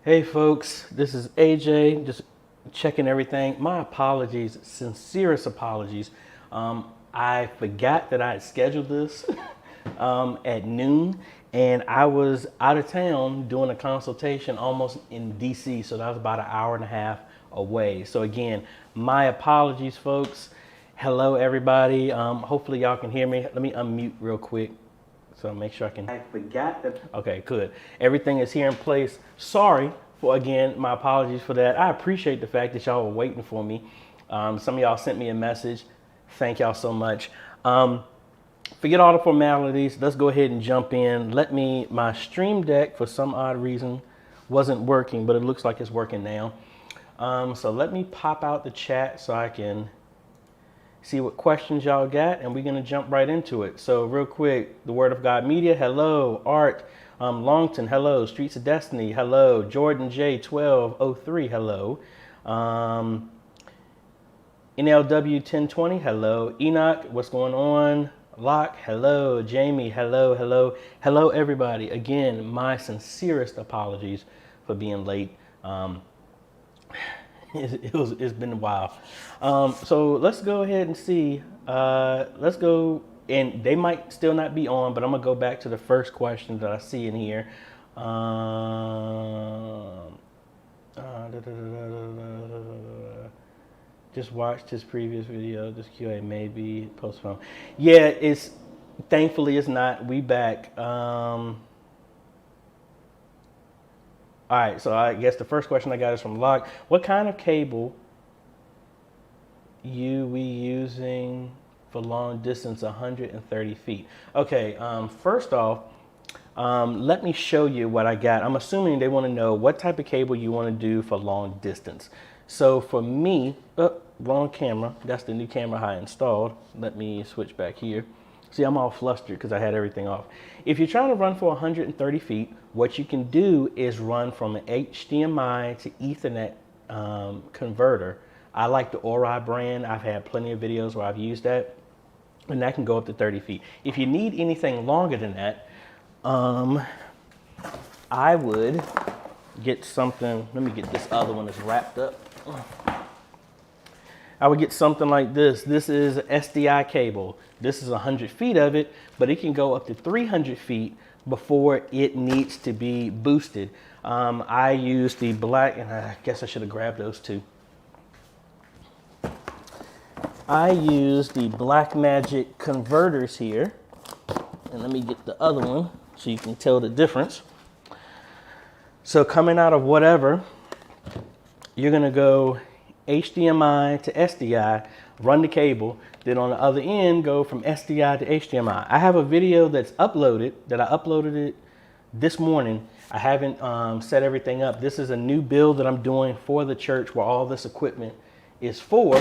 Hey folks, this is AJ, just checking everything. My apologies, sincerest apologies. I forgot that I had scheduled this at noon, and I was out of town doing a consultation almost in DC, so that was about an hour and a half away. So again, my apologies folks. Hello everybody, hopefully y'all can hear me. Let me unmute real quick. So make sure I can. I forgot that. Okay, good. Everything is here in place. Sorry for, again, my apologies for that. I appreciate the fact that y'all were waiting for me. Some of y'all sent me a message. Thank y'all so much. Forget all the formalities. Let's go ahead and jump in. My Stream Deck for some odd reason wasn't working, but it looks like it's working now. So let me pop out the chat so I can see what questions y'all got, and we're gonna jump right into it. So real quick, the Word of God Media, hello. Art Longton, hello. Streets of Destiny, hello. Jordan J1203, hello. NLW 1020, hello. Enoch, what's going on? Locke, hello. Jamie, hello, hello. Hello everybody. Again, my sincerest apologies for being late. It's been a while. So let's go ahead and see. Let's go, and they might still not be on, but I'm gonna go back to the first question that I see in here. Just watched his previous video. This QA may be postponed. Yeah, thankfully it's not. We back. All right, so I guess the first question I got is from Locke. What kind of cable we using for long distance 130 feet? Okay, first off, let me show you what I got. I'm assuming they want to know what type of cable you want to do for long distance. So for me, wrong camera. That's the new camera I installed. Let me switch back here. See, I'm all flustered because I had everything off. If you're trying to run for 130 feet, what you can do is run from an HDMI to Ethernet converter. I like the Ori brand. I've had plenty of videos where I've used that, and that can go up to 30 feet. If you need anything longer than that, I would get something. Let me get this other one that's wrapped up. I would get something like this. This is SDI cable. This is 100 feet of it, but it can go up to 300 feet before it needs to be boosted. I use the black, and I guess I should have grabbed those two. I use the Blackmagic converters here. And let me get the other one so you can tell the difference. So coming out of whatever, you're gonna go HDMI to SDI, run the cable, then on the other end, go from SDI to HDMI. I have a video that's uploaded, that I uploaded it this morning. I haven't set everything up. This is a new build that I'm doing for the church where all this equipment is for,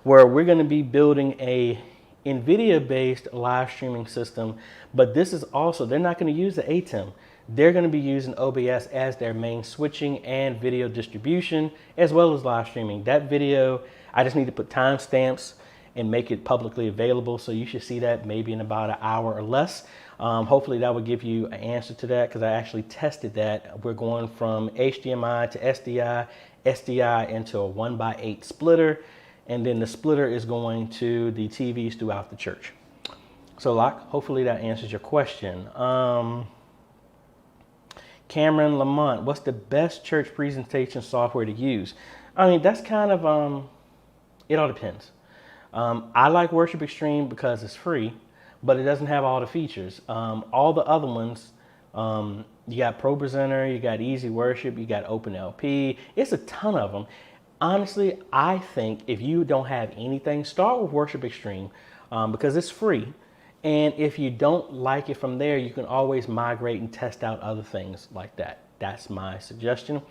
where we're gonna be building a NVIDIA-based live streaming system, but this is also, they're not gonna use the ATEM. They're going to be using OBS as their main switching and video distribution, as well as live streaming. That video, I just need to put timestamps and make it publicly available. So you should see that maybe in about an hour or less. Hopefully that will give you an answer to that, because I actually tested that. We're going from HDMI to SDI, SDI into a 1x8 splitter, and then the splitter is going to the TVs throughout the church. So Locke, hopefully that answers your question. Cameron Lamont, what's the best church presentation software to use? I mean, that's kind of, it all depends. I like Worship Extreme because it's free, but it doesn't have all the features. All the other ones, you got Pro Presenter, you got Easy Worship, you got OpenLP. It's a ton of them. Honestly, I think if you don't have anything, start with Worship Extreme because it's free. And if you don't like it from there, you can always migrate and test out other things like that. That's my suggestion.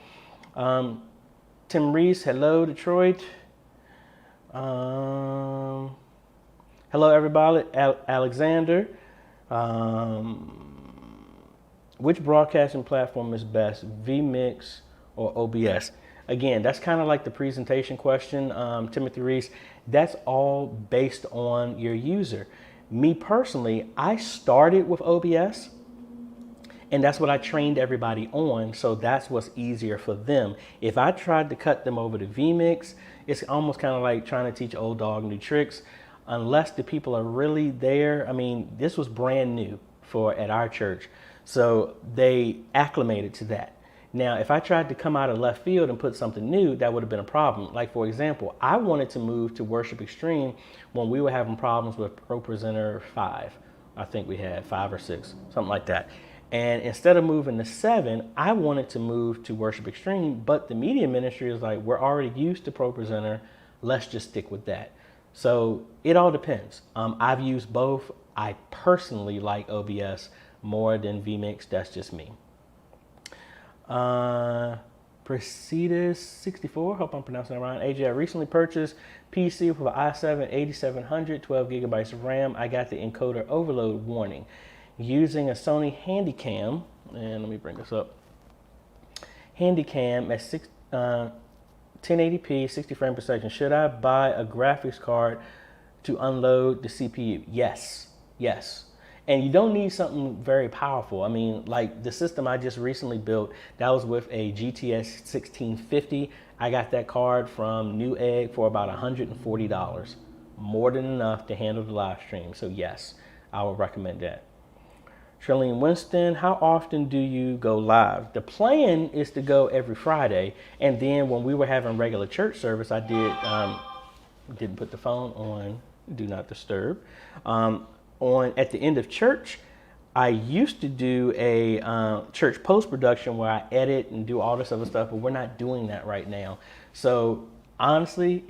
Tim Reese, hello, Detroit. Hello, everybody. Alexander. Which broadcasting platform is best, vMix or OBS? Again, that's kind of like the presentation question, Timothy Reese. That's all based on your user. Me personally, I started with OBS, And that's what I trained everybody on. So that's what's easier for them. If I tried to cut them over to vMix, it's almost kind of like trying to teach old dog new tricks. Unless the people are really there. I mean, this was brand new at our church. So they acclimated to that. Now, if I tried to come out of left field and put something new, that would have been a problem. Like, for example, I wanted to move to Worship Extreme when we were having problems with Pro Presenter 5. I think we had 5 or 6, something like that. And instead of moving to 7, I wanted to move to Worship Extreme, but the media ministry is like, we're already used to Pro Presenter. Let's just stick with that. So it all depends. I've used both. I personally like OBS more than vMix. That's just me. Precidus64, hope I'm pronouncing that right. AJay, I recently purchased PC with an i7 8700, 12 gigabytes of RAM. I got the encoder overload warning. Using a Sony Handycam, and let me bring this up. Handycam at 1080p, 60 frames per second. Should I buy a graphics card to unload the CPU? Yes, yes. And you don't need something very powerful. I mean, like the system I just recently built, that was with a GTX 1650. I got that card from Newegg for about $140. More than enough to handle the live stream. So yes, I would recommend that. Charlene Winston, how often do you go live? The plan is to go every Friday. And then when we were having regular church service, I didn't put the phone on Do Not Disturb. At the end of church, I used to do a church post-production where I edit and do all this other stuff, but we're not doing that right now. So honestly,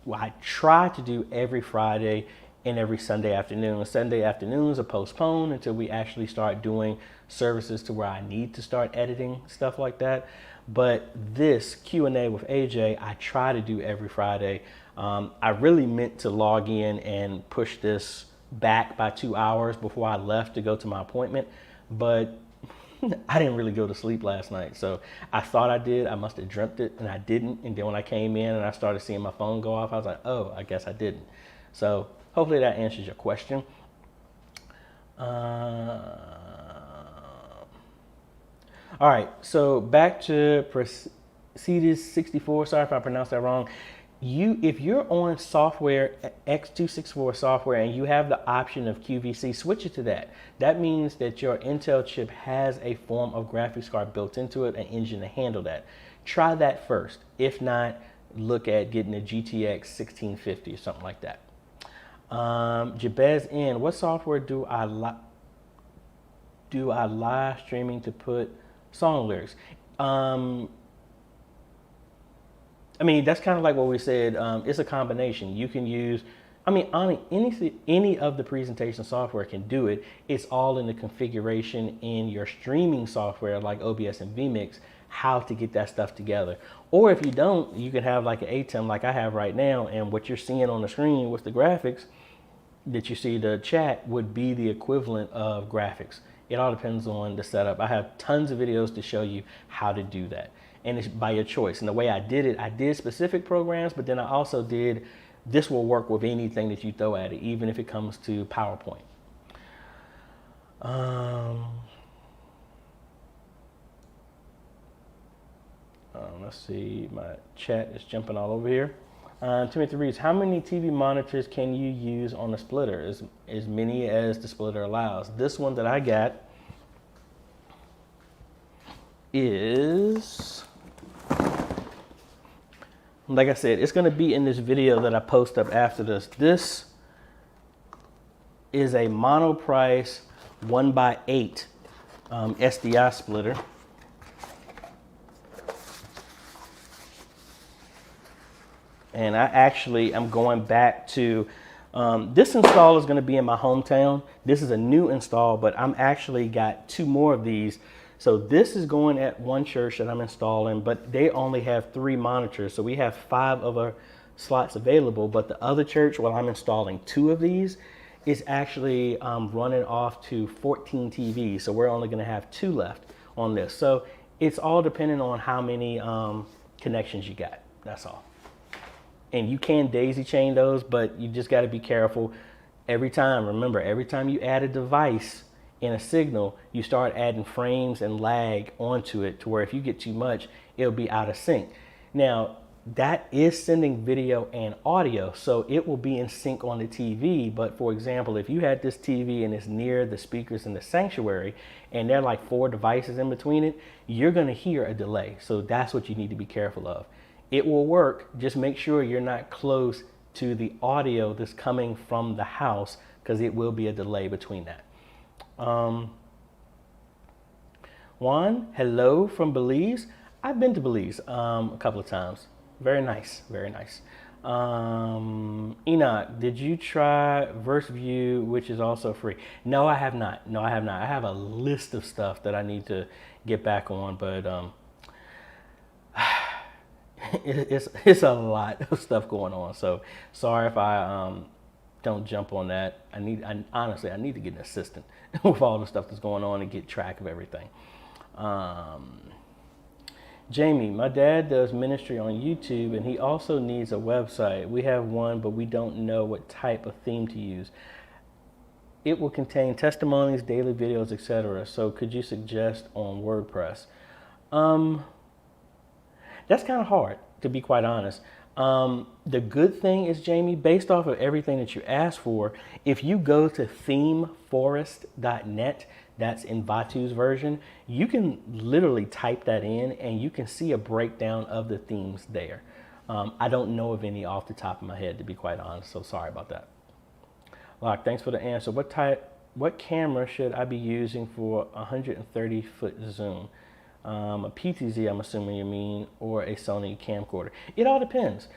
I try to do every Friday and every Sunday afternoon. Sunday afternoons are postponed until we actually start doing services to where I need to start editing, stuff like that. But this Q&A with AJay, I try to do every Friday. I really meant to log in and push this back by 2 hours before I left to go to my appointment, but I didn't really go to sleep last night. So I thought I did. I must have dreamt it and I didn't. And then when I came in and I started seeing my phone go off, I was like, oh, I guess I didn't. So hopefully that answers your question. All right, so back to Precidus64. Sorry if I pronounced that wrong. If you're on software, X264 software, and you have the option of QVC, switch it to that. That means that your Intel chip has a form of graphics card built into it, an engine to handle that. Try that first. If not, look at getting a GTX 1650 or something like that. Jabez N, what software do I live streaming to put song lyrics? I mean, that's kind of like what we said. It's a combination. You can use, I mean, any of the presentation software can do it. It's all in the configuration in your streaming software like OBS and vMix, how to get that stuff together. Or if you don't, you can have like an ATEM like I have right now, and what you're seeing on the screen with the graphics that you see the chat would be the equivalent of graphics. It all depends on the setup. I have tons of videos to show you how to do that. And it's by your choice. And the way I did it, I did specific programs, but then I also did, this will work with anything that you throw at it, even if it comes to PowerPoint. Let's see, my chat is jumping all over here. Timothy reads, how many TV monitors can you use on a splitter? As many as the splitter allows. This one that I got is, like I said, it's going to be in this video that I post up after this. This is a Monoprice 1x8 SDI splitter. And I'm going back to, this install is going to be in my hometown. This is a new install, but I'm actually got 2 more of these. So this is going at one church that I'm installing, but they only have 3 monitors. So we have 5 other slots available, but the other church, while I'm installing 2 of these, is actually running off to 14 TVs. So we're only gonna have 2 left on this. So it's all depending on how many connections you got, that's all. And you can daisy chain those, but you just gotta be careful every time. Remember, every time you add a device, in a signal, you start adding frames and lag onto it to where if you get too much, it'll be out of sync. Now, that is sending video and audio, so it will be in sync on the TV. But for example, if you had this TV and it's near the speakers in the sanctuary and there are like 4 devices in between it, you're going to hear a delay. So that's what you need to be careful of. It will work, just make sure you're not close to the audio that's coming from the house, because it will be a delay between that. Juan, hello from Belize. I've been to Belize a couple of times. Very nice, very nice. Enoch, did you try VerseView, which is also free? No, I have not. No, I have not. I have a list of stuff that I need to get back on, but it's a lot of stuff going on. So sorry if I don't jump on that. Honestly, I need to get an assistant with all the stuff that's going on and get track of everything. Jamie, my dad does ministry on YouTube and he also needs a website. We have one, but we don't know what type of theme to use. It will contain testimonies, daily videos, etc. So could you suggest on WordPress? That's kind of hard, to be quite honest. The good thing is, Jamie, based off of everything that you asked for, if you go to themeforest.net, that's in Vatu's version, you can literally type that in and you can see a breakdown of the themes there. I don't know of any off the top of my head, to be quite honest, so sorry about that. Locke, thanks for the answer. What camera should I be using for 130-foot zoom? A PTZ, I'm assuming you mean, or a Sony camcorder. It all depends.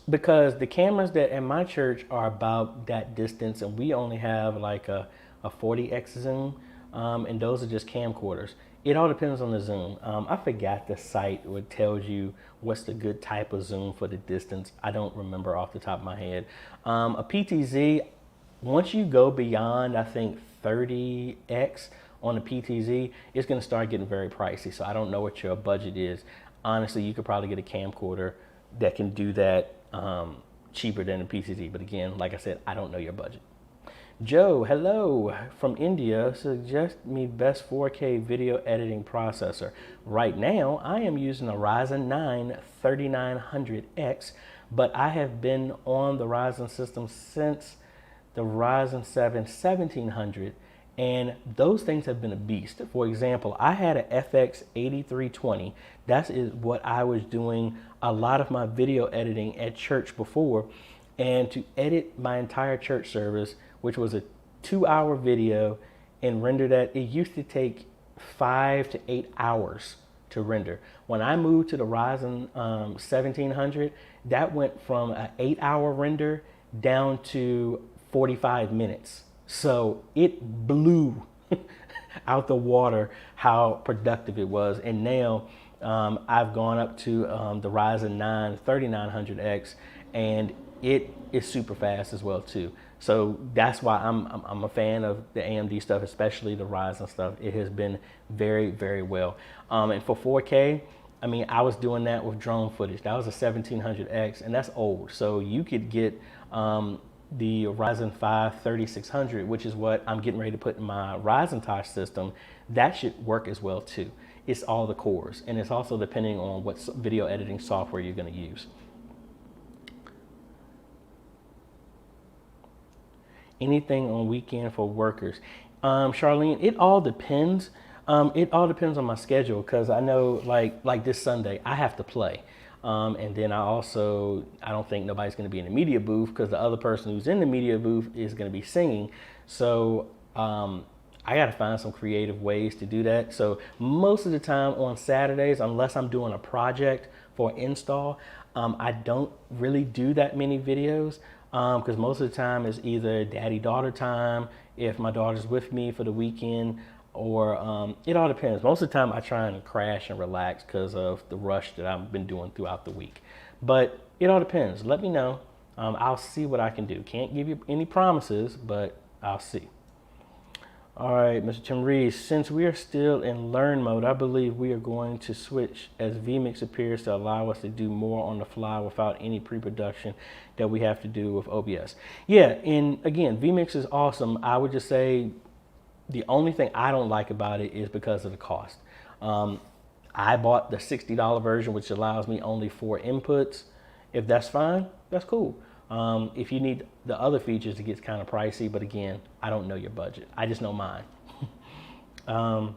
Because the cameras that at my church are about that distance, and we only have like a 40x zoom, and those are just camcorders. It all depends on the zoom. I forgot the site what tells you what's the good type of zoom for the distance. I don't remember off the top of my head. A PTZ, once you go beyond, I think 30x on the PTZ, it's going to start getting very pricey. So I don't know what your budget is. Honestly, you could probably get a camcorder that can do that cheaper than a PTZ. But again, like I said, I don't know your budget. Joe, hello from India. Suggest me best 4K video editing processor. Right now, I am using a Ryzen 9 3900X, but I have been on the Ryzen system since the Ryzen 7 1700, and those things have been a beast. For example, I had a FX 8320. That is what I was doing a lot of my video editing at church before, and to edit my entire church service, which was a 2-hour video, and render that, it used to take 5 to 8 hours to render. When I moved to the Ryzen 1700, that went from an 8-hour render down to 45 minutes. So it blew out the water how productive it was. And now I've gone up to the Ryzen 9 3900X, and it is super fast as well too. So that's why I'm a fan of the AMD stuff, especially the Ryzen stuff. It has been very, very well. And for 4K, I mean, I was doing that with drone footage. That was a 1700X, and that's old. So you could get the Ryzen 5 3600, which is what I'm getting ready to put in my Ryzen Tosh system. That should work as well too. It's all the cores, and it's also depending on what video editing software you're going to use. Anything on weekend for workers? Charlene, it all depends. It all depends on my schedule, because I know like this Sunday I have to play. And then I don't think nobody's going to be in the media booth, because the other person who's in the media booth is going to be singing. So I got to find some creative ways to do that. So most of the time on Saturdays, unless I'm doing a project for install, I don't really do that many videos. Because most of the time it's either daddy-daughter time, if my daughter's with me for the weekend, or it all depends. Most of the time I try and crash and relax because of the rush that I've been doing throughout the week. But it all depends. Let me know. I'll see what I can do. Can't give you any promises, but I'll see. All right, Mr. Tim Reese, since we are still in learn mode, I believe we are going to switch as vMix appears to allow us to do more on the fly without any pre-production that we have to do with OBS. Yeah, and again, vMix is awesome. I would just say the only thing I don't like about it is because of the cost. I bought the $60 version, which allows me only 4 inputs. If that's fine, that's cool. If you need the other features, it gets kind of pricey, but again, I don't know your budget. I just know mine. So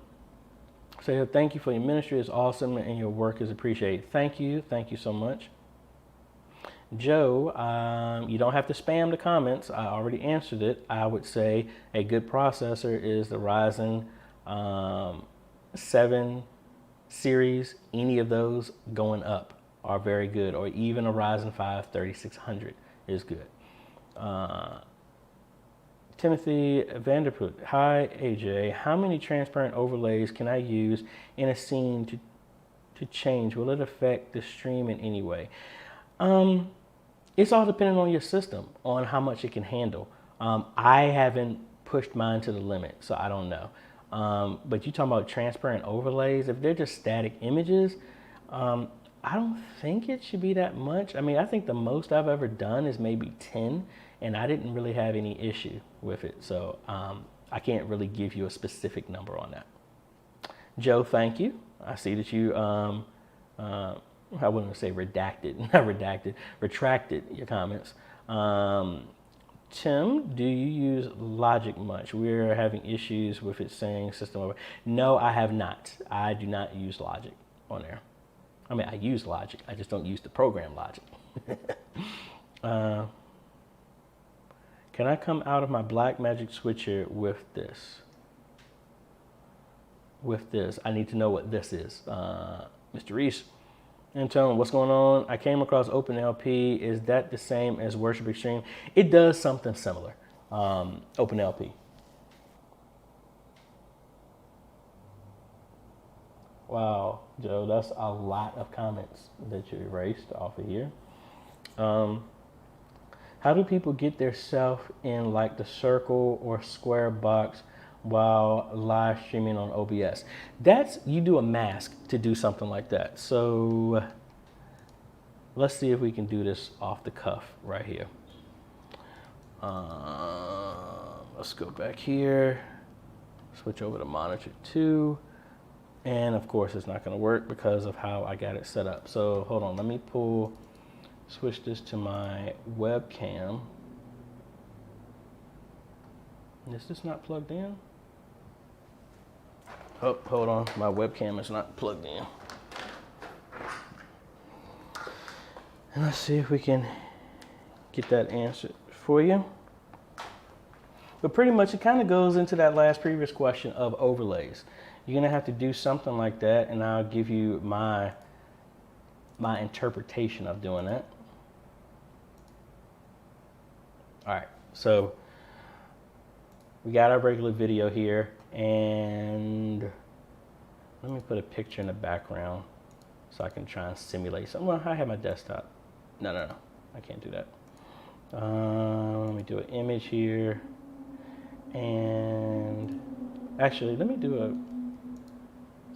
thank you for your ministry. It's awesome and your work is appreciated. Thank you. Thank you so much. Joe, you don't have to spam the comments. I already answered it. I would say a good processor is the Ryzen 7 series. Any of those going up are very good, or even a Ryzen 5 3600 is good. Timothy Vanderput, hi AJ, how many transparent overlays can I use in a scene to change? Will it affect the stream in any way? It's all dependent on your system, on how much it can handle. I haven't pushed mine to the limit, so I don't know. But you talking about transparent overlays, if they're just static images, I don't think it should be that much. I mean, I think the most I've ever done is maybe 10, and I didn't really have any issue with it. So I can't really give you a specific number on that. Joe, thank you. I see that you, I wouldn't say redacted, not redacted, retracted your comments. Tim, do you use Logic much? We're having issues with it saying system over. No, I have not. I do not use Logic on there. I mean, I use Logic. I just don't use the program Logic. Can I come out of my Blackmagic switcher with this? With this, I need to know what this is. Mr. Reese, Antone, what's going on? I came across OpenLP. Is that the same as Worship Extreme? It does something similar, OpenLP. Wow, Joe, that's a lot of comments that you erased off of here. How do people get their self in like the circle or square box while live streaming on OBS? That's, you do a mask to do something like that. So let's see if we can do this off the cuff right here. Let's go back here, switch over to monitor 2. And of course it's not gonna work because of how I got it set up. So hold on, let me switch this to my webcam. Is this not plugged in? Oh, hold on, my webcam is not plugged in. And let's see if we can get that answered for you. But pretty much it kind of goes into that last previous question of overlays. You're gonna have to do something like that, and I'll give you my interpretation of doing that. All right, so we got our regular video here, and let me put a picture in the background so I can try and simulate something. Well, I have my desktop. No, I can't do that. Let me do an image here, and actually, let me do a,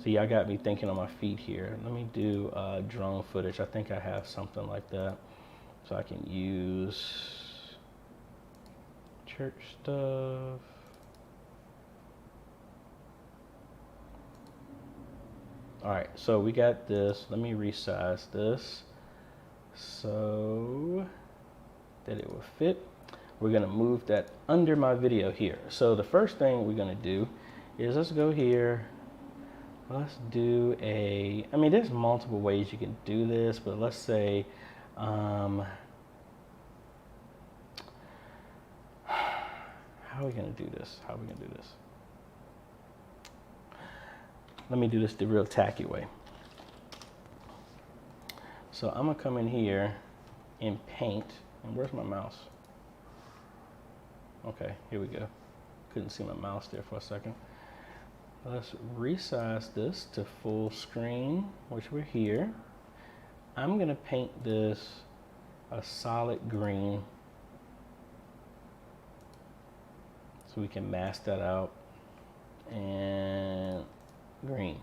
see, y'all got me thinking on my feet here. Let me do drone footage. I think I have something like that, so I can use church stuff. All right, so we got this. Let me resize this so that it will fit. We're gonna move that under my video here. So the first thing we're gonna do is let's go here. Let's do a, I mean, there's multiple ways you can do this, but let's say, how are we gonna do this? How are we gonna do this? Let me do this the real tacky way. So I'm gonna come in here and paint, and where's my mouse? Okay, here we go. Couldn't see my mouse there for a second. Let's resize this to full screen, which we're here. I'm gonna paint this a solid green so we can mask that out. and green.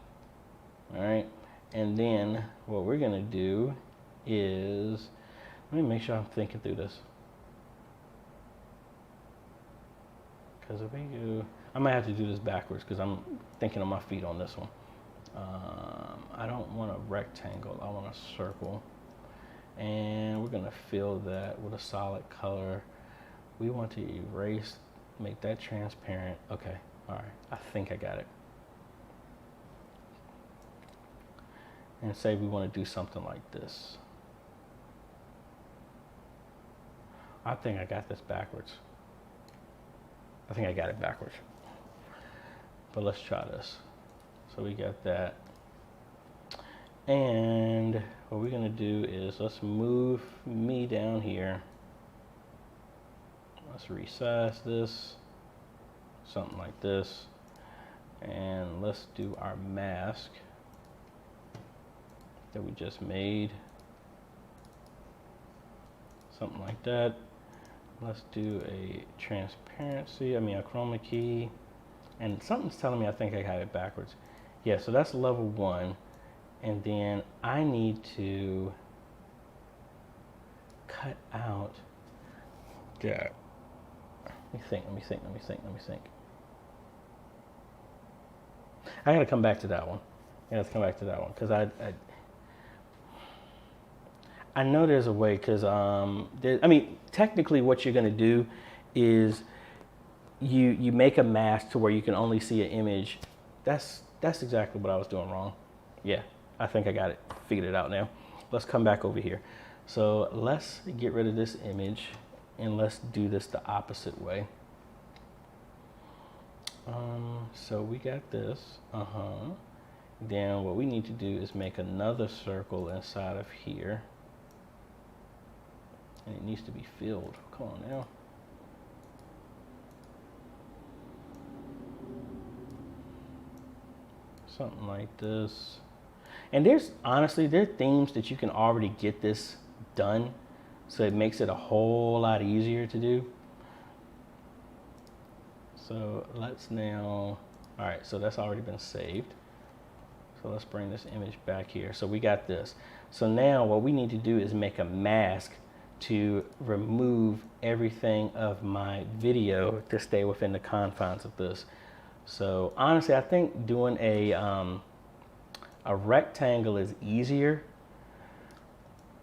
All right, and then what we're gonna do is, let me make sure I'm thinking through this. Because if we do, I might have to do this backwards because I'm thinking on my feet on this one. I don't want a rectangle, I want a circle. And we're gonna fill that with a solid color. We want to erase, make that transparent. Okay, all right, I think I got it. And say we want to do something like this. I think I got this backwards. I think I got it backwards. But let's try this. So we got that. And what we're gonna do is let's move me down here. Let's resize this, something like this. And let's do our mask that we just made. Something like that. Let's do a transparency, a chroma key. And something's telling me I think I had it backwards. Yeah, so that's level 1. And then I need to cut out that. Let me think. I gotta come back to that one. Because I know there's a way, because technically what you're gonna do is you make a mask to where you can only see an image. That's exactly what I was doing wrong. Yeah, I think I got it, figured it out now. Let's come back over here. So let's get rid of this image and let's do this the opposite way. So we got this, Then what we need to do is make another circle inside of here. And it needs to be filled. Come on now. Something like this. And there are themes that you can already get this done. So it makes it a whole lot easier to do. So let's now, all right, so that's already been saved. So let's bring this image back here. So we got this. So now what we need to do is make a mask to remove everything of my video to stay within the confines of this. So honestly, I think doing a rectangle is easier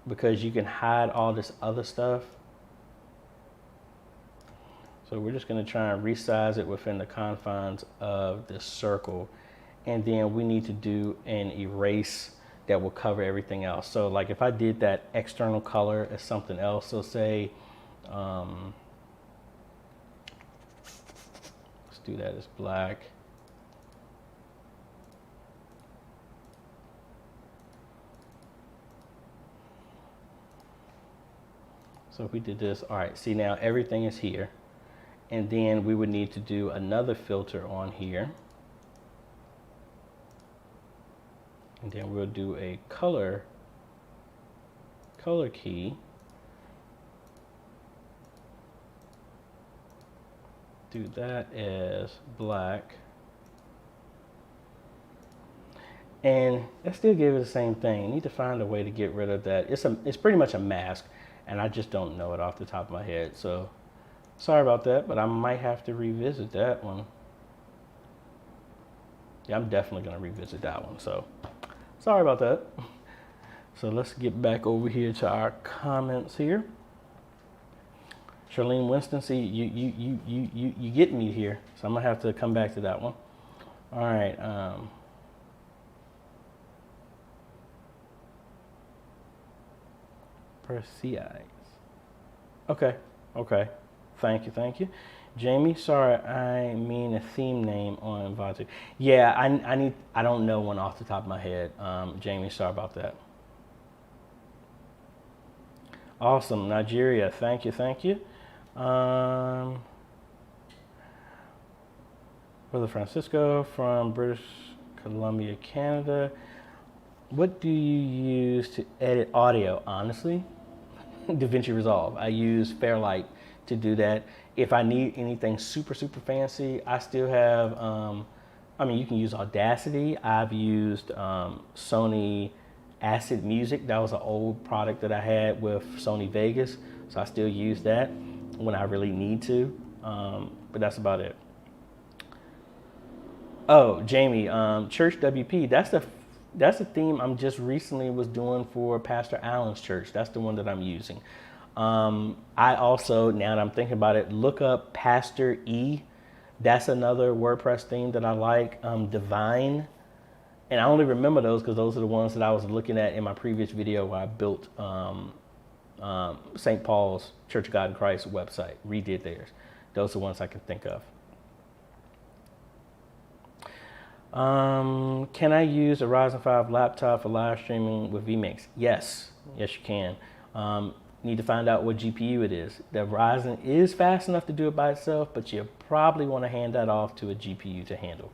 because you can hide all this other stuff. So we're just gonna try and resize it within the confines of this circle. And then we need to do an erase that will cover everything else. So like if I did that external color as something else, so say, let's do that as black. So if we did this, all right, see now everything is here. And then we would need to do another filter on here. And then we'll do a color key. Do that as black. And that still gives it the same thing. You need to find a way to get rid of that. It's pretty much a mask, and I just don't know it off the top of my head. So sorry about that, but I might have to revisit that one. Yeah, I'm definitely gonna revisit that one. So sorry about that. So let's get back over here to our comments here. Charlene Winston, see, you get me here. So I'm gonna have to come back to that one. All right. Perseus. Okay. Thank you. Jamie, sorry, I mean a theme name on Vatu. Yeah, I don't know one off the top of my head. Jamie, sorry about that. Awesome, Nigeria, thank you. Brother Francisco from British Columbia, Canada. What do you use to edit audio? Honestly, DaVinci Resolve. I use Fairlight to do that. If I need anything super fancy, I still have I mean, you can use Audacity. I've used Sony Acid Music. That was an old product that I had with Sony Vegas, so I still use that when I really need to. But that's about it. Oh, Jamie, Church WP. That's the theme I'm just recently was doing for Pastor Allen's church. That's the one that I'm using. I also, now that I'm thinking about it, look up Pastor E. That's another WordPress theme that I like. Divine. And I only remember those because those are the ones that I was looking at in my previous video where I built St. Paul's Church of God in Christ website, redid theirs. Those are the ones I can think of. Can I use a Ryzen 5 laptop for live streaming with vMix? Yes, you can. Need to find out what GPU it is. The Ryzen is fast enough to do it by itself, but you probably want to hand that off to a GPU to handle.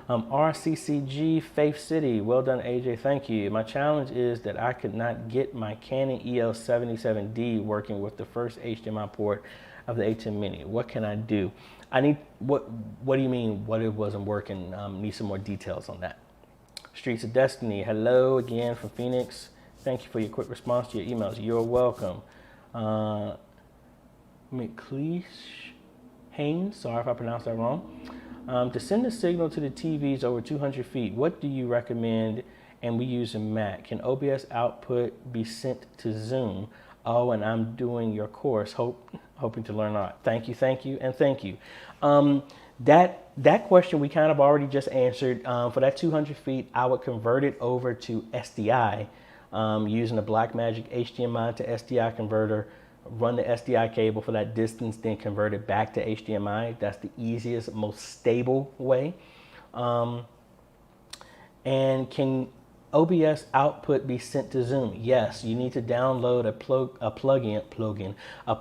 RCCG Faith City, well done AJ, thank you. My challenge is that I could not get my Canon EL77D working with the first HDMI port of the A10 Mini. What can I do? What do you mean what it wasn't working? Need some more details on that. Streets of Destiny, hello again from Phoenix. Thank you for your quick response to your emails. You're welcome. McLeish Haynes, sorry if I pronounced that wrong. To send a signal to the TVs over 200 feet, what do you recommend? And we use a Mac. Can OBS output be sent to Zoom? Oh, and I'm doing your course, hoping to learn a lot. Thank you, and thank you. That question we kind of already just answered. For that 200 feet, I would convert it over to SDI using a Blackmagic HDMI to SDI converter. Run the SDI cable for that distance, then convert it back to HDMI. That's the easiest, most stable way. And can OBS output be sent to Zoom? Yes, you need to download a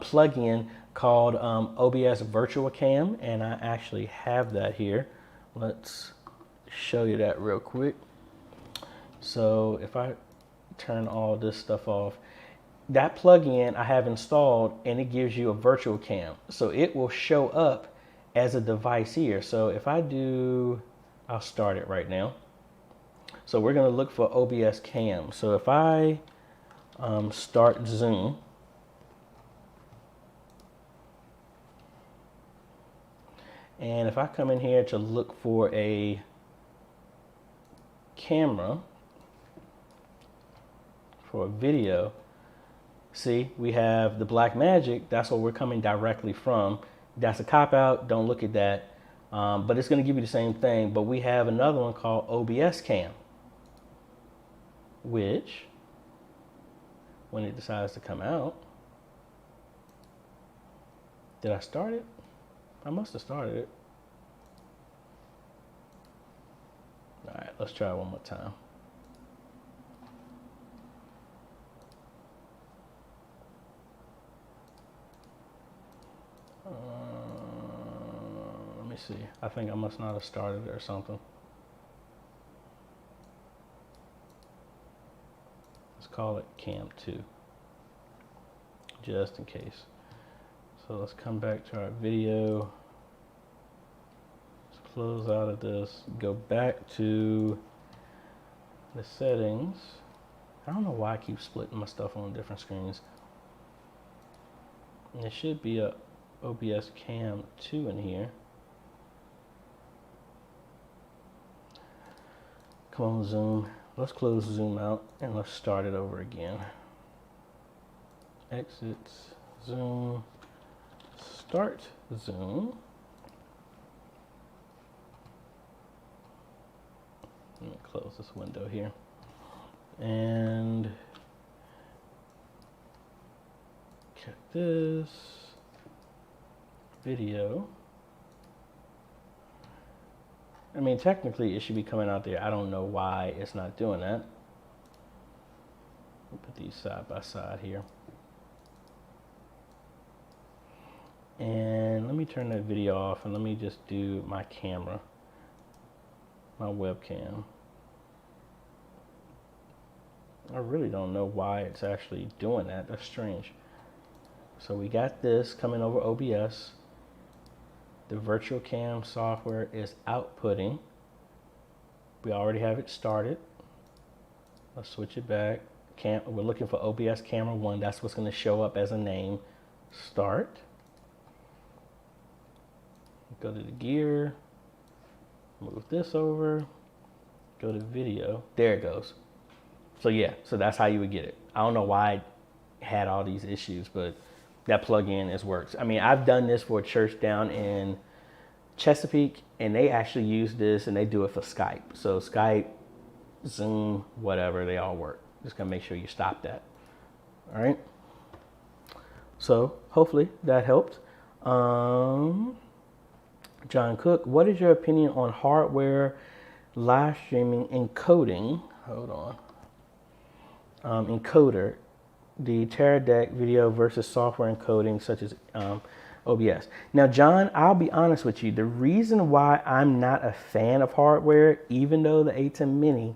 plugin called OBS Virtual Cam, and I actually have that here. Let's show you that real quick. So if I turn all this stuff off, that plugin I have installed, and it gives you a virtual cam. So it will show up as a device here. So if I do, I'll start it right now. So we're gonna look for OBS cam. So if I start Zoom, and if I come in here to look for a camera for a video, see, we have the Blackmagic. That's what we're coming directly from. That's a cop out. Don't look at that. But it's going to give you the same thing. But we have another one called OBS Cam, which, when it decides to come out, did I start it? I must have started it. All right, let's try it one more time. Let me see. I think I must not have started it or something. Let's call it Cam 2, just in case. So let's come back to our video. Let's close out of this. Go back to the settings. I don't know why I keep splitting my stuff on different screens. And there should be a OBS Cam 2 in here. Come on, Zoom. Let's close Zoom out and let's start it over again. Exit Zoom. Start Zoom. Let me close this window here. And check this video. I mean, technically it should be coming out there. I don't know why it's not doing that. We'll put these side by side here. And let me turn that video off and let me just do my camera, my webcam. I really don't know why it's actually doing that. That's strange. So we got this coming over OBS. The virtual cam software is outputting. We already have it started. Let's switch it back. We're looking for OBS camera 1. That's what's going to show up as a name. Start. Go to the gear. Move this over. Go to video. There it goes. So yeah, so that's how you would get it. I don't know why it had all these issues, but that plugin works. I mean, I've done this for a church down in Chesapeake, and they actually use this, and they do it for Skype. So Skype, Zoom, whatever, they all work. Just gotta make sure you stop that. All right. So hopefully that helped. John Cook, what is your opinion on hardware live streaming encoding? Hold on. Encoder, the Teradek video versus software encoding such as OBS. Now, John, I'll be honest with you. The reason why I'm not a fan of hardware, even though the A10 Mini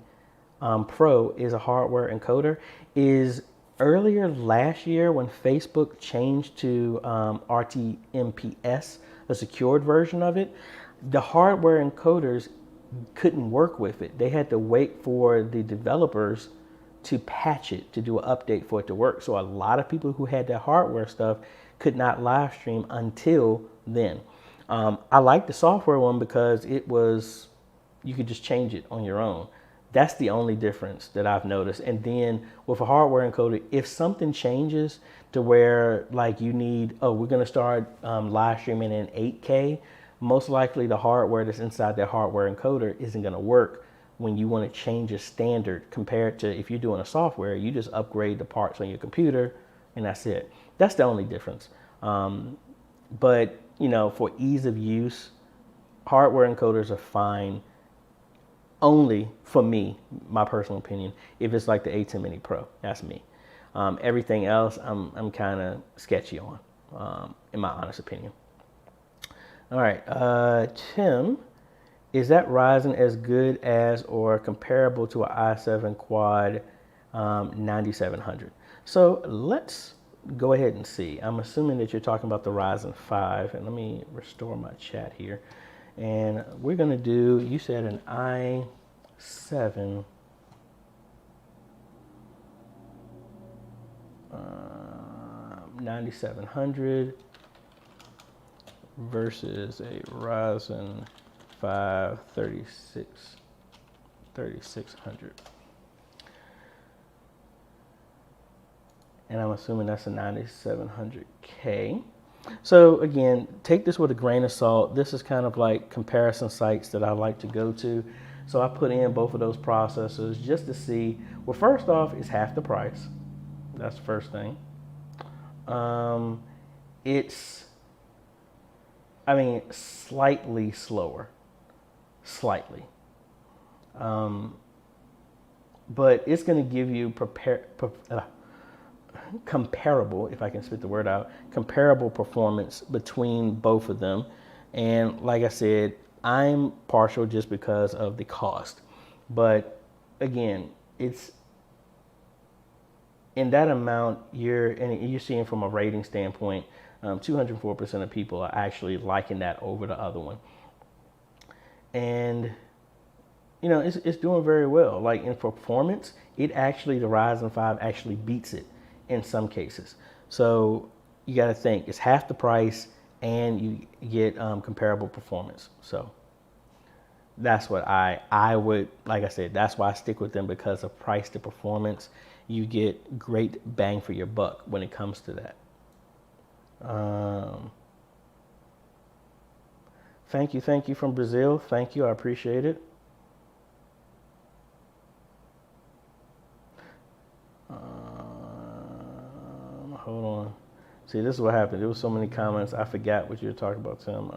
Pro is a hardware encoder, is earlier last year when Facebook changed to RTMPS, a secured version of it, the hardware encoders couldn't work with it. They had to wait for the developers to patch it, to do an update for it to work. So a lot of people who had that hardware stuff could not live stream until then. I like the software one because you could just change it on your own. That's the only difference that I've noticed. And then with a hardware encoder, if something changes to where like you need, we're gonna start live streaming in 8K, most likely the hardware that's inside that hardware encoder isn't gonna work when you want to change a standard compared to if you're doing a software, you just upgrade the parts on your computer and that's it. That's the only difference. But you know, for ease of use, hardware encoders are fine only for me, my personal opinion, if it's like the A10 Mini Pro. That's me. Everything else I'm kind of sketchy on, in my honest opinion. All right, Tim, is that Ryzen as good as or comparable to an i7 Quad 9700? So let's go ahead and see. I'm assuming that you're talking about the Ryzen 5, and let me restore my chat here. And we're gonna do, you said an i7 9700 versus a Ryzen 5 3600. And I'm assuming that's a 9700K. So again, take this with a grain of salt. This is kind of like comparison sites that I like to go to. So I put in both of those processors just to see. Well, first off, it's half the price. That's the first thing. It's, I mean, slightly slower. Slightly. But it's going to give you comparable, if I can spit the word out, comparable performance between both of them. And like I said, I'm partial just because of the cost. But again, it's in that amount, you're seeing from a rating standpoint, 204% of people are actually liking that over the other one. And you know, it's doing very well. Like in performance, the Ryzen 5 actually beats it in some cases. So you got to think it's half the price and you get comparable performance. So that's what I would, like I said, that's why I stick with them, because of price to performance. You get great bang for your buck when it comes to that. Thank you from Brazil. Thank you, I appreciate it. Hold on. See, this is what happened. There was so many comments. I forgot what you were talking about, Tim.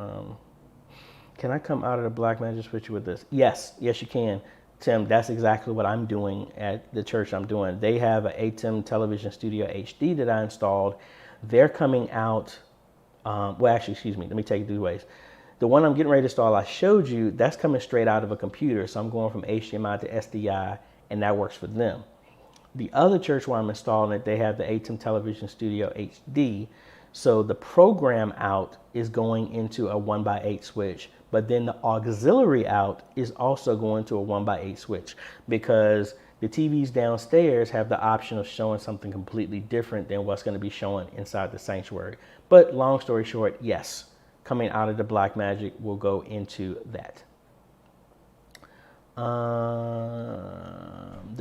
Can I come out of the Blackmagic switcher with this? Yes, you can. Tim, that's exactly what I'm doing at the church I'm doing. They have an ATEM Television Studio HD that I installed. They're coming out, well, actually, excuse me, let me take it two ways. The one I'm getting ready to install, I showed you, that's coming straight out of a computer. So I'm going from HDMI to SDI, and that works for them. The other church where I'm installing it, they have the ATEM Television Studio HD. So the program out is going into a 1x8 switch, but then the auxiliary out is also going to a 1x8 switch, because the TVs downstairs have the option of showing something completely different than what's going to be shown inside the sanctuary. But long story short, yes, coming out of the Blackmagic will go into that. The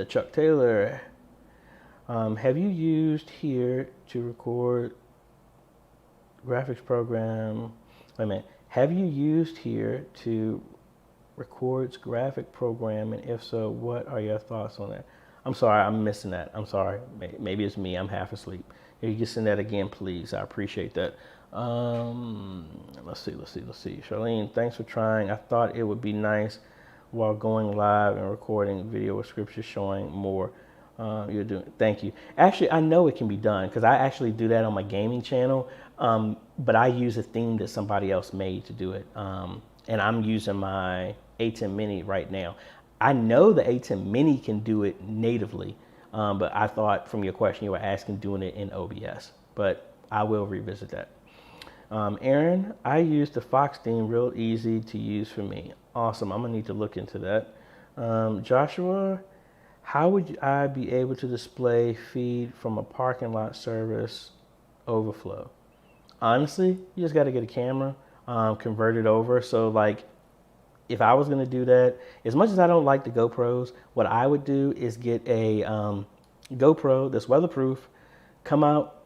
Chuck Taylor, have you used here to record graphics program? Wait a minute. Have you used here to record graphic program, and if so, what are your thoughts on that? I'm sorry, I'm missing that. I'm sorry. Maybe it's me. I'm half asleep. If you can send that again, please. I appreciate that. Let's see. Charlene, thanks for trying. I thought it would be nice while going live and recording video with scripture showing more you're doing. Thank you. Actually, I know it can be done because I actually do that on my gaming channel, but I use a theme that somebody else made to do it. And I'm using my A10 Mini right now. I know the A10 Mini can do it natively, but I thought from your question you were asking doing it in OBS, but I will revisit that. Aaron, I use the Fox theme, real easy to use for me. Awesome. I'm gonna need to look into that. Joshua, how would I be able to display feed from a parking lot service overflow? Honestly, you just got to get a camera, convert it over. So like, if I was going to do that, as much as I don't like the GoPros, what I would do is get a GoPro that's weatherproof, come out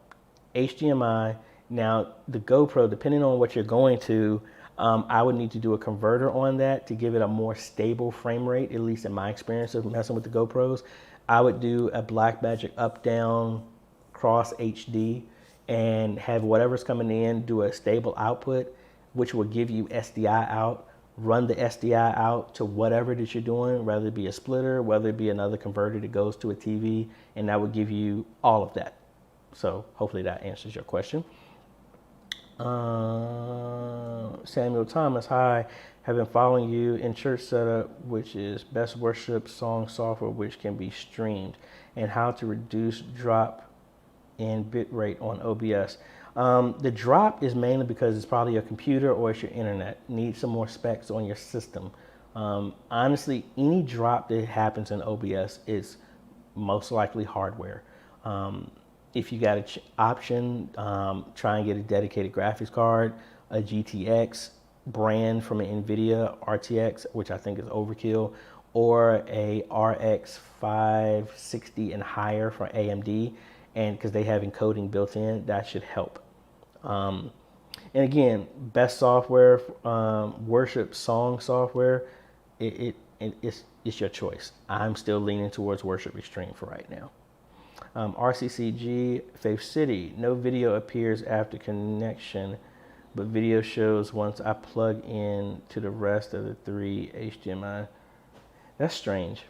HDMI. Now the GoPro, depending on what you're going to, I would need to do a converter on that to give it a more stable frame rate, at least in my experience of messing with the GoPros. I would do a Blackmagic up-down cross HD and have whatever's coming in do a stable output, which will give you SDI out. Run the SDI out to whatever that you're doing, whether it be a splitter, whether it be another converter that goes to a TV, and that would give you all of that. So hopefully that answers your question. Samuel Thomas, hi, have been following you in church setup, which is best worship song software which can be streamed, and how to reduce drop in bit rate on OBS. The drop is mainly because it's probably your computer or it's your internet. Need some more specs on your system. Honestly, any drop that happens in OBS is most likely hardware. If you got an option, try and get a dedicated graphics card, a GTX brand from an NVIDIA RTX, which I think is overkill, or a RX 560 and higher from AMD, and because they have encoding built in, that should help. And again, best software, worship song software, it's your choice. I'm still leaning towards Worship Extreme for right now. RCCG, Faith City, no video appears after connection, but video shows once I plug in to the rest of the 3 HDMI. That's strange.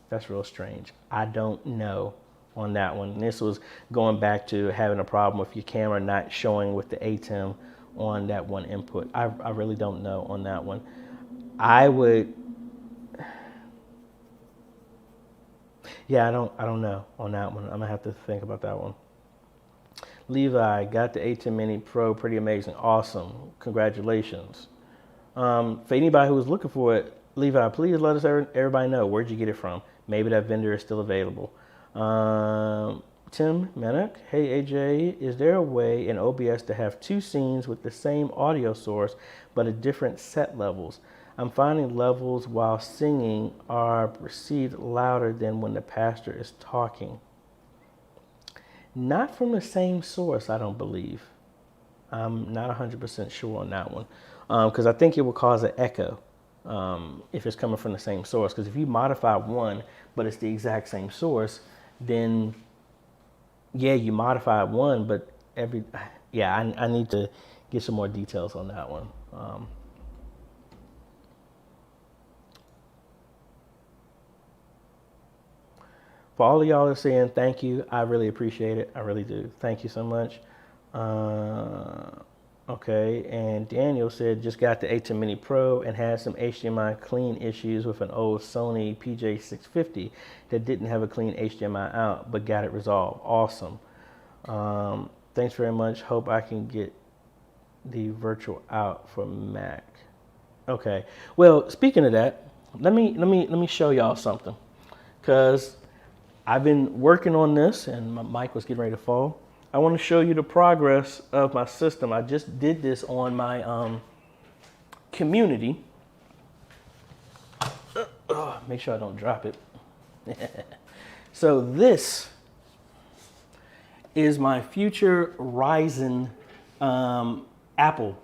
That's real strange. I don't know on that one. And this was going back to having a problem with your camera not showing with the ATEM on that one input. I really don't know on that one. I would, yeah, I don't know on that one. I'm gonna have to think about that one. Levi, got the A10 Mini Pro, pretty amazing, awesome, congratulations. For anybody who was looking for it, Levi, please let us everybody know, where'd you get it from? Maybe that vendor is still available. Tim Manick, hey AJ, is there a way in OBS to have 2 scenes with the same audio source but at different set levels? I'm finding levels while singing are perceived louder than when the pastor is talking. Not from the same source, I don't believe. I'm not 100% sure on that one, because I think it will cause an echo if it's coming from the same source. Because if you modify one, but it's the exact same source, then yeah, you modify one, but I need to get some more details on that one. For all of y'all that are saying thank you, I really appreciate it. I really do. Thank you so much. Okay, and Daniel said just got the A10 Mini Pro and had some HDMI clean issues with an old Sony PJ650 that didn't have a clean HDMI out, but got it resolved. Awesome. Thanks very much. Hope I can get the virtual out for Mac. Okay. Well, speaking of that, let me show y'all something, because I've been working on this and my mic was getting ready to fall. I want to show you the progress of my system. I just did this on my community. Make sure I don't drop it. So this is my future Ryzen Apple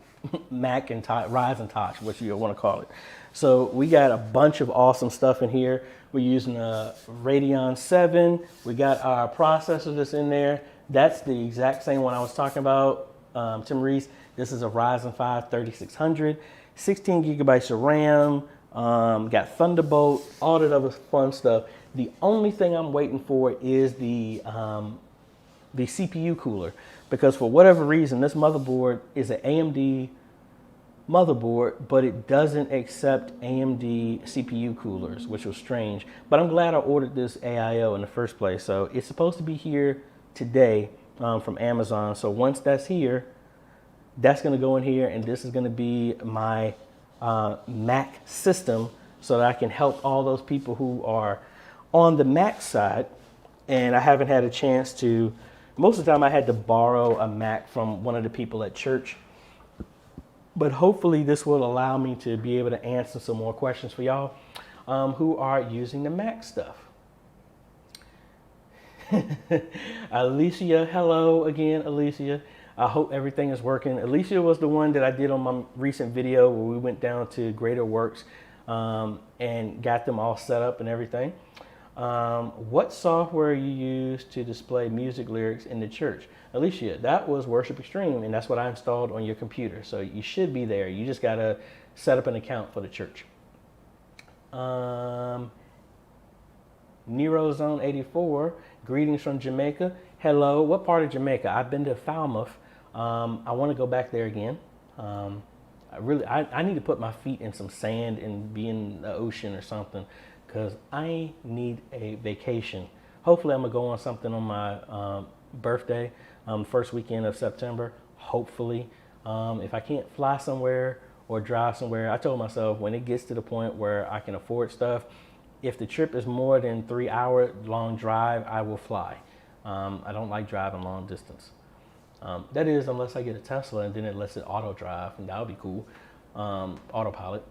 Macintosh, Ryzen, what you want to call it. So we got a bunch of awesome stuff in here. We're using a Radeon 7. We got our processor that's in there. That's the exact same one I was talking about, Tim Reese. This is a Ryzen 5 3600, 16 gigabytes of RAM, got Thunderbolt, all that other fun stuff. The only thing I'm waiting for is the CPU cooler, because for whatever reason, this motherboard is an AMD motherboard, but it doesn't accept AMD CPU coolers, which was strange. But I'm glad I ordered this AIO in the first place. So it's supposed to be here today from Amazon. So once that's here, that's going to go in here, and this is going to be my Mac system, so that I can help all those people who are on the Mac side. And I haven't had a chance to, most of the time I had to borrow a Mac from one of the people at church. But hopefully this will allow me to be able to answer some more questions for y'all who are using the Mac stuff. Alicia, hello again, Alicia. I hope everything is working. Alicia was the one that I did on my recent video where we went down to Greater Works and got them all set up and everything. What software you use to display music lyrics in the church? Alicia, that was Worship Extreme, and that's what I installed on your computer. So you should be there. You just got to set up an account for the church. Nerozone 84, greetings from Jamaica. Hello, what part of Jamaica? I've been to Falmouth. I want to go back there again. I need to put my feet in some sand and be in the ocean or something, because I need a vacation. Hopefully I'm gonna go on something on my birthday, first weekend of September, hopefully. If I can't fly somewhere or drive somewhere, I told myself when it gets to the point where I can afford stuff, if the trip is more than 3 hour long drive, I will fly. I don't like driving long distance. That is, unless I get a Tesla and then it lets it auto drive, and that would be cool. Autopilot.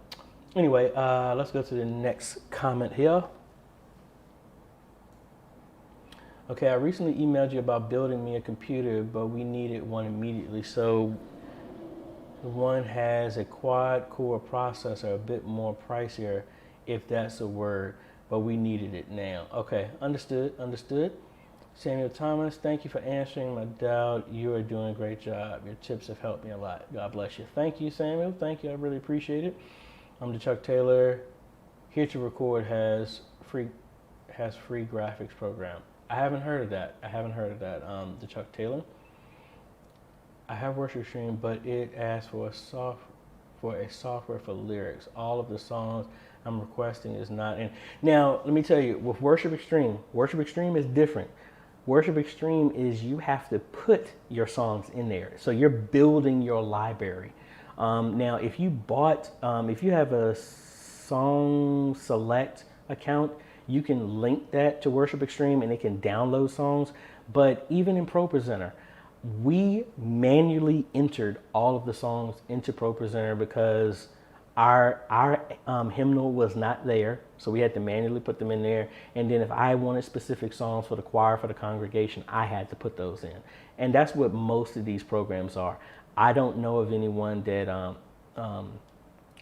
Anyway, let's go to the next comment here. Okay, I recently emailed you about building me a computer, but we needed one immediately. So the one has a quad core processor, a bit more pricier, if that's a word, but we needed it now. Okay, understood. Samuel Thomas, thank you for answering my doubt. You are doing a great job. Your tips have helped me a lot. God bless you. Thank you, Samuel. Thank you. I really appreciate it. I'm the Chuck Taylor. Here to Record has free graphics program. I haven't heard of that. The Chuck Taylor. I have Worship Stream, but it asks for a software for lyrics. All of the songs I'm requesting is not in. Now, let me tell you, with Worship Extreme is different. Worship Extreme is you have to put your songs in there. So you're building your library. Now, if you have a Song Select account, you can link that to Worship Extreme and it can download songs. But even in ProPresenter, we manually entered all of the songs into ProPresenter because our hymnal was not there, so we had to manually put them in there. And then if I wanted specific songs for the choir, for the congregation, I had to put those in. And that's what most of these programs are. I don't know of anyone that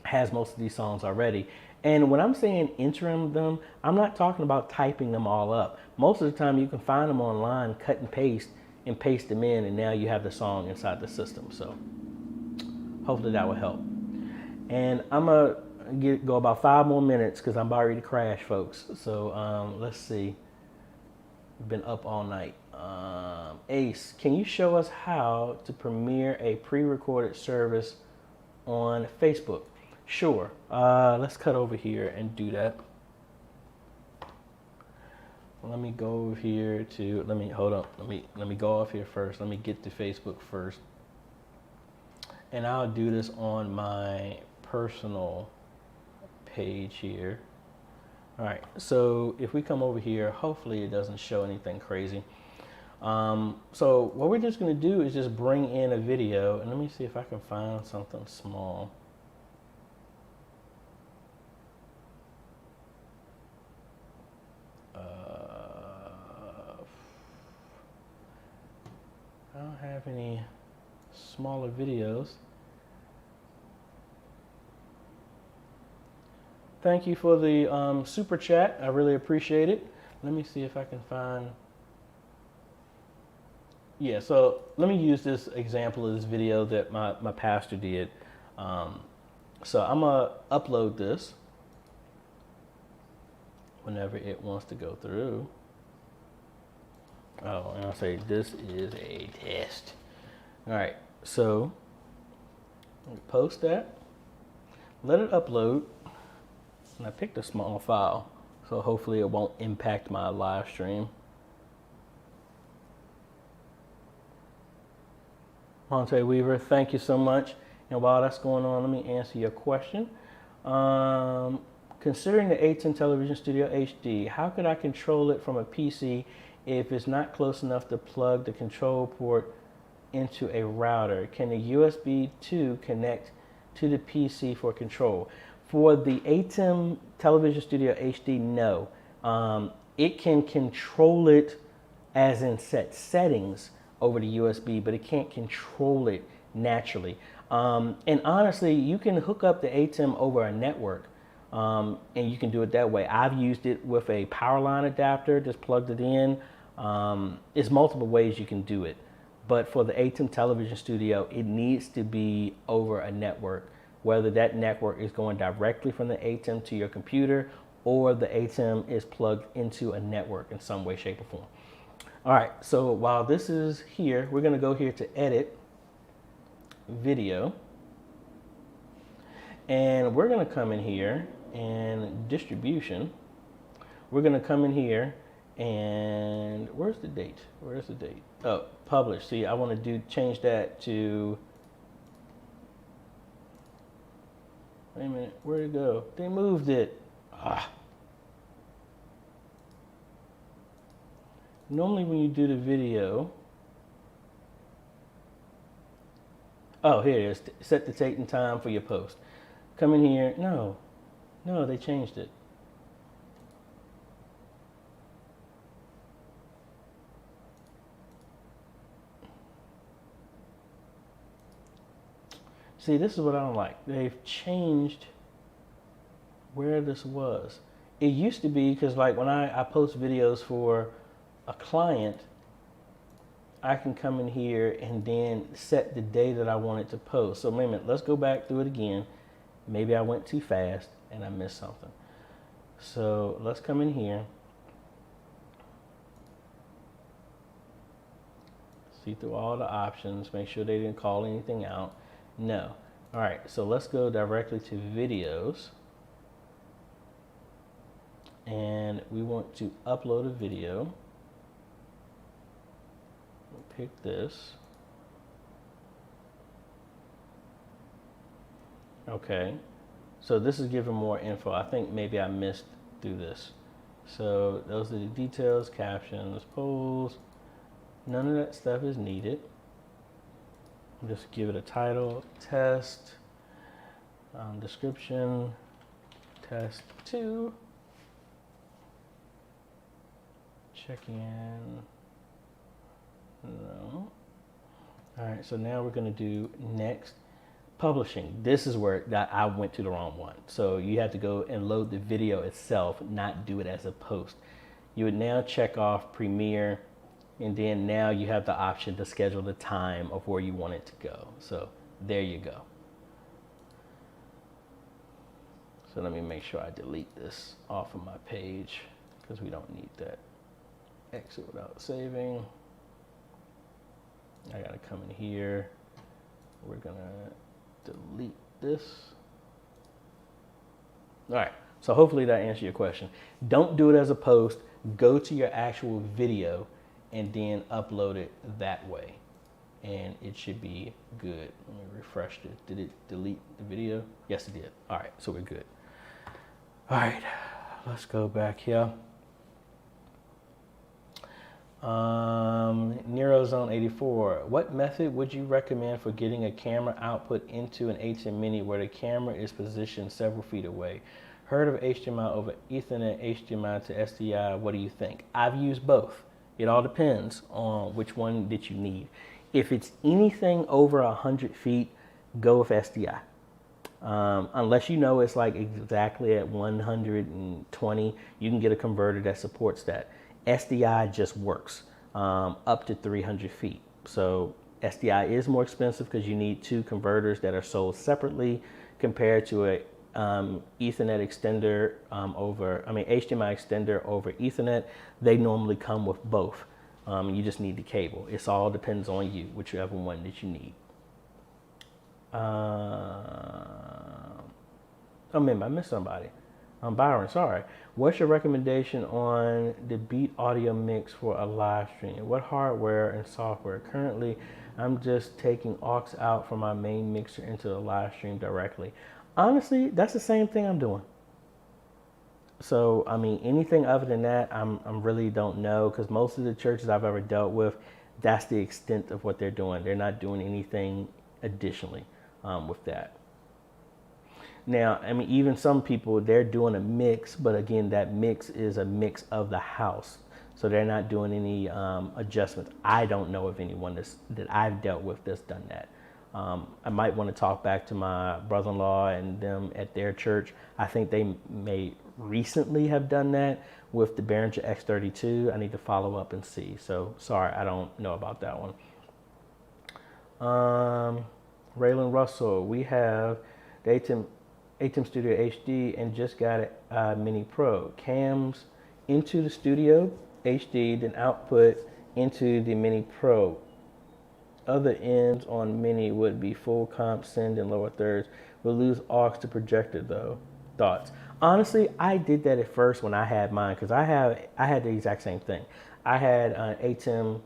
has most of these songs already. And when I'm saying entering them, I'm not talking about typing them all up. Most of the time you can find them online, cut and paste them in, and now you have the song inside the system. So hopefully that will help. And I'm gonna go about 5 more minutes because I'm about ready to crash, folks. So let's see. Been up all night. Ace, can you show us how to premiere a pre-recorded service on Facebook? Sure. Let's cut over here and do that. Let me go over here to, hold on, let me go off here first. Let me get to Facebook first. And I'll do this on my personal page here. All right, so if we come over here, hopefully it doesn't show anything crazy. So what we're just gonna do is just bring in a video, and let me see if I can find something small. I don't have any smaller videos. Thank you for the super chat. I really appreciate it. Let me see if I can find. Yeah, so let me use this example of this video that my pastor did. So I'm gonna upload this whenever it wants to go through. Oh, and I'll say this is a test. All right, so post that, let it upload, and I picked a small file, so hopefully it won't impact my live stream. Monte Weaver, thank you so much. And while that's going on, let me answer your question. Considering the A10 Television Studio HD, how could I control it from a PC if it's not close enough to plug the control port into a router? Can the USB 2 connect to the PC for control? For the ATEM Television Studio HD, no. It can control it as in set settings over the USB, but it can't control it naturally. And honestly, you can hook up the ATEM over a network, and you can do it that way. I've used it with a power line adapter, just plugged it in. There's multiple ways you can do it. But for the ATEM Television Studio, it needs to be over a network, whether that network is going directly from the ATEM to your computer or the ATEM is plugged into a network in some way, shape, or form. All right, so while this is here, we're gonna go here to edit video. And we're gonna come in here and distribution. We're gonna come in here and where's the date? Where's the date? Oh, publish. See, I wanna change that to, wait a minute, where'd it go? They moved it. Normally when you do the video, oh, here it is. Set the date and time for your post. Come in here. No, they changed it. See, this is what I don't like. They've changed where this was. It used to be, because like when I post videos for a client, I can come in here and then set the day that I want it to post. So wait a minute, let's go back through it again. Maybe I went too fast and I missed something. So let's come in here. See through all the options, make sure they didn't call anything out. No. All right, so let's go directly to videos. And we want to upload a video. Pick this. Okay, so this is giving more info. I think maybe I missed through this. So those are the details, captions, polls. None of that stuff is needed. Just give it a title, test, description, test 2. Check in. No. All right, so now we're going to do next, publishing. This is where I went to the wrong one. So you have to go and load the video itself, not do it as a post. You would now check off Premiere, and then now you have the option to schedule the time of where you want it to go. So there you go. So let me make sure I delete this off of my page because we don't need that. Exit without saving. I gotta come in here. We're gonna delete this. All right, so hopefully that answers your question. Don't do it as a post, go to your actual video and then upload it that way. And it should be good. Let me refresh it. Did it delete the video? Yes, it did. All right, so we're good. All right, let's go back here. NeroZone84, what method would you recommend for getting a camera output into an ATEM Mini where the camera is positioned several feet away? Heard of HDMI over Ethernet, HDMI to SDI, what do you think? I've used both. It all depends on which one that you need. If it's anything over 100 feet, go with SDI. Unless you know it's like exactly at 120, you can get a converter that supports that. SDI just works up to 300 feet. So SDI is more expensive because you need two converters that are sold separately compared to a Ethernet extender HDMI extender over Ethernet. They normally come with both. You just need the cable. It all depends on you, whichever one that you need. Oh man, I missed somebody. Byron, sorry. What's your recommendation on the Beat audio mix for a live stream? What hardware and software? Currently, I'm just taking aux out from my main mixer into the live stream directly. Honestly, that's the same thing I'm doing. So, I mean, anything other than that, I'm really don't know, because most of the churches I've ever dealt with, that's the extent of what they're doing. They're not doing anything additionally with that. Now, I mean, even some people, they're doing a mix, but again, that mix is a mix of the house. So they're not doing any adjustments. I don't know of anyone that I've dealt with that's done that. I might want to talk back to my brother-in-law and them at their church. I think they may recently have done that with the Behringer X32. I need to follow up and see. So sorry, I don't know about that one. Raylan Russell, we have the ATEM Studio HD and just got a Mini Pro. Cams into the Studio HD, then output into the Mini Pro. Other ends on Mini would be full comp, send, and lower thirds. We'll lose aux to projector though. Thoughts? Honestly, I did that at first when I had mine, because I had the exact same thing. I had an ATEM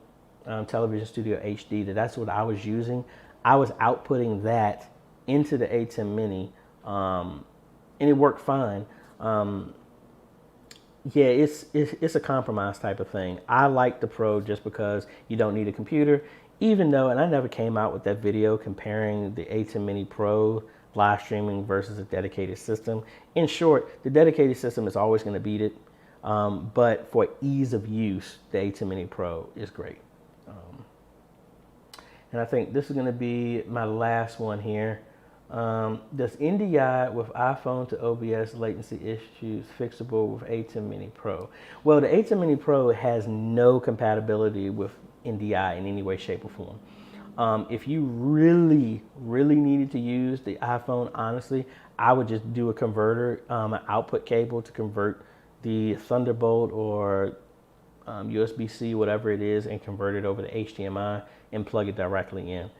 Television Studio HD. That's what I was using. I was outputting that into the ATEM Mini, and it worked fine. Yeah, it's a compromise type of thing. I like the Pro just because you don't need a computer. Even though, and I never came out with that video comparing the ATEM Mini Pro live streaming versus a dedicated system. In short, the dedicated system is always going to beat it. But for ease of use, the ATEM Mini Pro is great. And I think this is going to be my last one here. Does NDI with iPhone to OBS latency issues fixable with ATEM Mini Pro? Well, the ATEM Mini Pro has no compatibility with NDI in any way, shape, or form. If you really needed to use the iPhone, honestly, I would just do a converter, an output cable to convert the Thunderbolt or USB-C, whatever it is, and convert it over to HDMI and plug it directly in.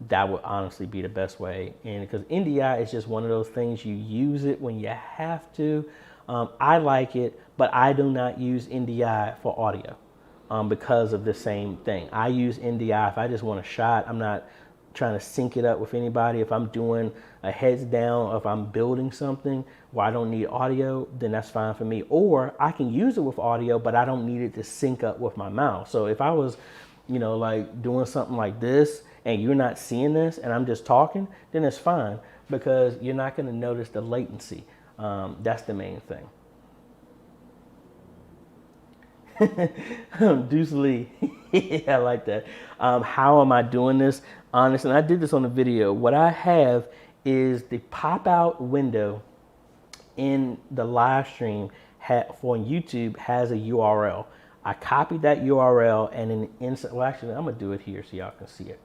That would honestly be the best way. And because NDI is just one of those things, you use it when you have to. I like it, but I do not use NDI for audio. Because of the same thing. I use NDI if I just want a shot. I'm not trying to sync it up with anybody. If I'm doing a heads down, or if I'm building something where I don't need audio, then that's fine for me. Or I can use it with audio, but I don't need it to sync up with my mouth. So if I was, like doing something like this and you're not seeing this and I'm just talking, then it's fine because you're not going to notice the latency. That's the main thing. Deuce Lee, I like that. How am I doing this? Honestly, and I did this on the video. What I have is the pop-out window in the live stream for YouTube has a URL. I copied that URL and then inside. Well, actually, I'm gonna do it here so y'all can see it.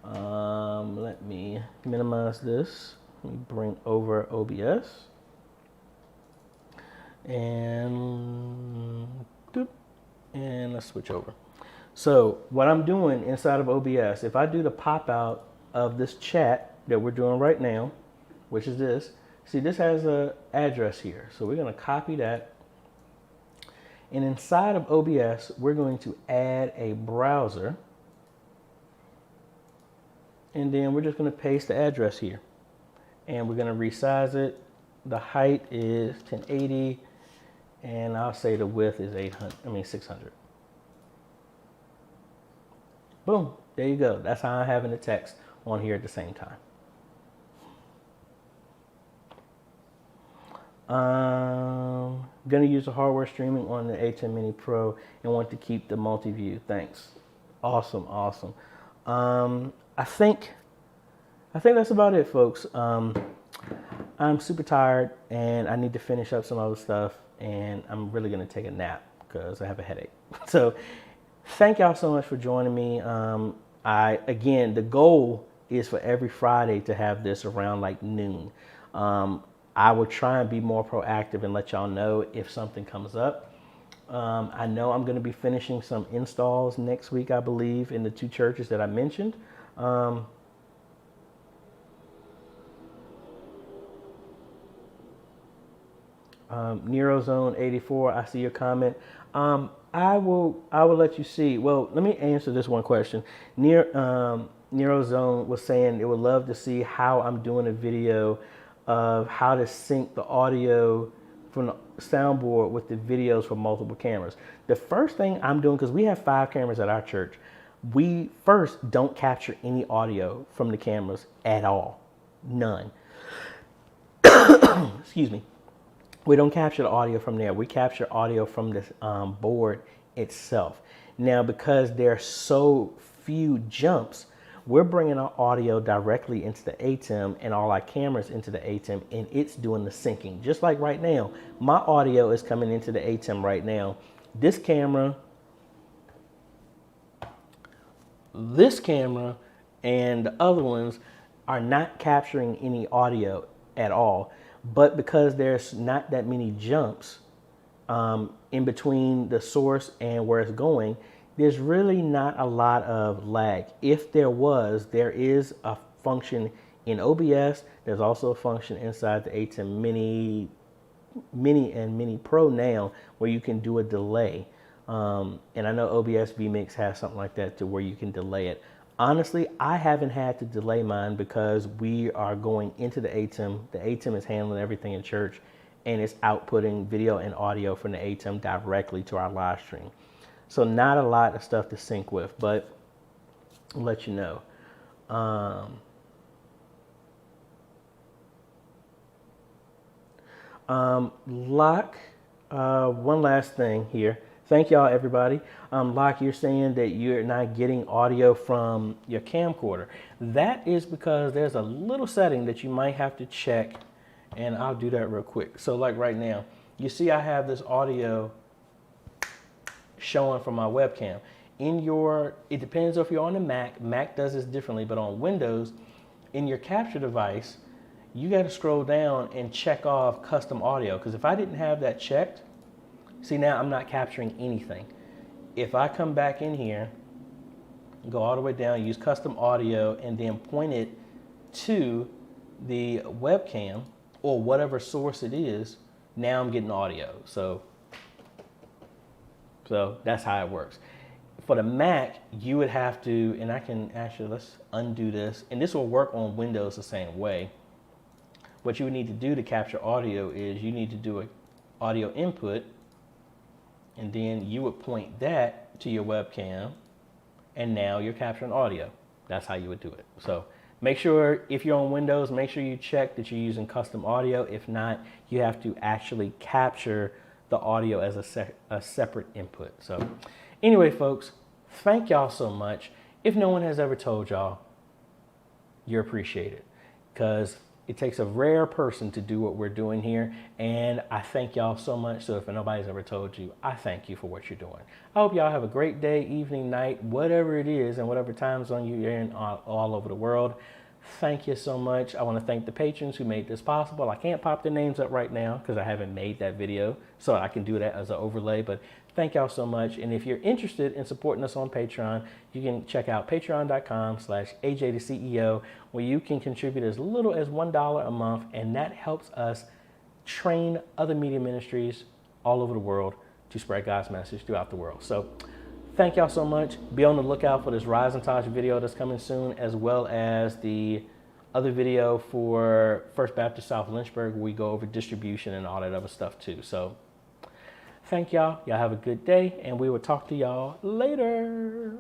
Let me minimize this. Let me bring over OBS and let's switch over. So what I'm doing inside of OBS, if I do the pop out of this chat that we're doing right now, which is this, see this has an address here. So we're gonna copy that And inside of OBS, we're going to add a browser. And then we're just going to paste the address here. And we're going to resize it. The height is 1080. And I'll say the width is 600. Boom, there you go. That's how I'm having the text on here at the same time. Gonna use the hardware streaming on the A10 Mini Pro and want to keep the multi-view. Thanks. Awesome, awesome. I think that's about it, folks. I'm super tired and I need to finish up some other stuff, and I'm really gonna take a nap because I have a headache. So thank y'all so much for joining me. Again, the goal is for every Friday to have this around like noon. I will try and be more proactive and let y'all know if something comes up. I know I'm going to be finishing some installs next week, I believe, in the 2 churches that I mentioned. Nerozone 84, I see your comment. I will let you see. Well, let me answer this one question. Nerozone was saying it would love to see how I'm doing a video of how to sync the audio from the soundboard with the videos from multiple cameras. The first thing I'm doing, because we have 5 cameras at our church, we first don't capture any audio from the cameras at all. None. Excuse me. We don't capture the audio from there. We capture audio from the board itself. Now, because there are so few jumps, we're bringing our audio directly into the ATEM and all our cameras into the ATEM, and it's doing the syncing. Just like right now, my audio is coming into the ATEM right now. This camera, and the other ones are not capturing any audio at all. But because there's not that many jumps in between the source and where it's going, there's really not a lot of lag. If there was, there is a function in OBS. There's also a function inside the ATEM Mini and Mini Pro now where you can do a delay. And I know OBS vMix has something like that to where you can delay it. Honestly, I haven't had to delay mine because we are going into the ATEM. The ATEM is handling everything in church, and it's outputting video and audio from the ATEM directly to our live stream. So not a lot of stuff to sync with, but I'll let you know. One last thing here. Thank y'all, everybody. Locke, you're saying that you're not getting audio from your camcorder. That is because there's a little setting that you might have to check, and I'll do that real quick. So like right now, you see I have this audio showing from my webcam. It depends if you're on the Mac does this differently, but on Windows, in your capture device, you got to scroll down and check off custom audio. Because if I didn't have that checked, see, now I'm not capturing anything. If I come back in here, go all the way down, use custom audio, and then point it to the webcam or whatever source it is, now I'm getting audio. So that's how it works. For the Mac, you would have to, and I can actually, let's undo this, and this will work on Windows the same way. What you would need to do to capture audio is you need to do an audio input, and then you would point that to your webcam, and now you're capturing audio. That's how you would do it. So make sure, if you're on Windows, make sure you check that you're using custom audio. If not, you have to actually capture the audio as a separate input. So anyway, folks, thank y'all so much. If no one has ever told y'all, you're appreciated, because it takes a rare person to do what we're doing here, and I thank y'all so much. So if nobody's ever told you, I thank you for what you're doing. I hope y'all have a great day, evening, night, whatever it is, and whatever time zone you're in all over the world. Thank you so much. I want to thank the patrons who made this possible. I can't pop their names up right now because I haven't made that video, so I can do that as an overlay, but thank y'all so much. And if you're interested in supporting us on Patreon, you can check out patreon.com/AJaytheCEO, where you can contribute as little as $1 a month, and that helps us train other media ministries all over the world to spread God's message throughout the world. So thank y'all so much. Be on the lookout for this Rise and Touch video that's coming soon, as well as the other video for First Baptist South Lynchburg, where we go over distribution and all that other stuff too. So thank y'all. Y'all have a good day, and we will talk to y'all later.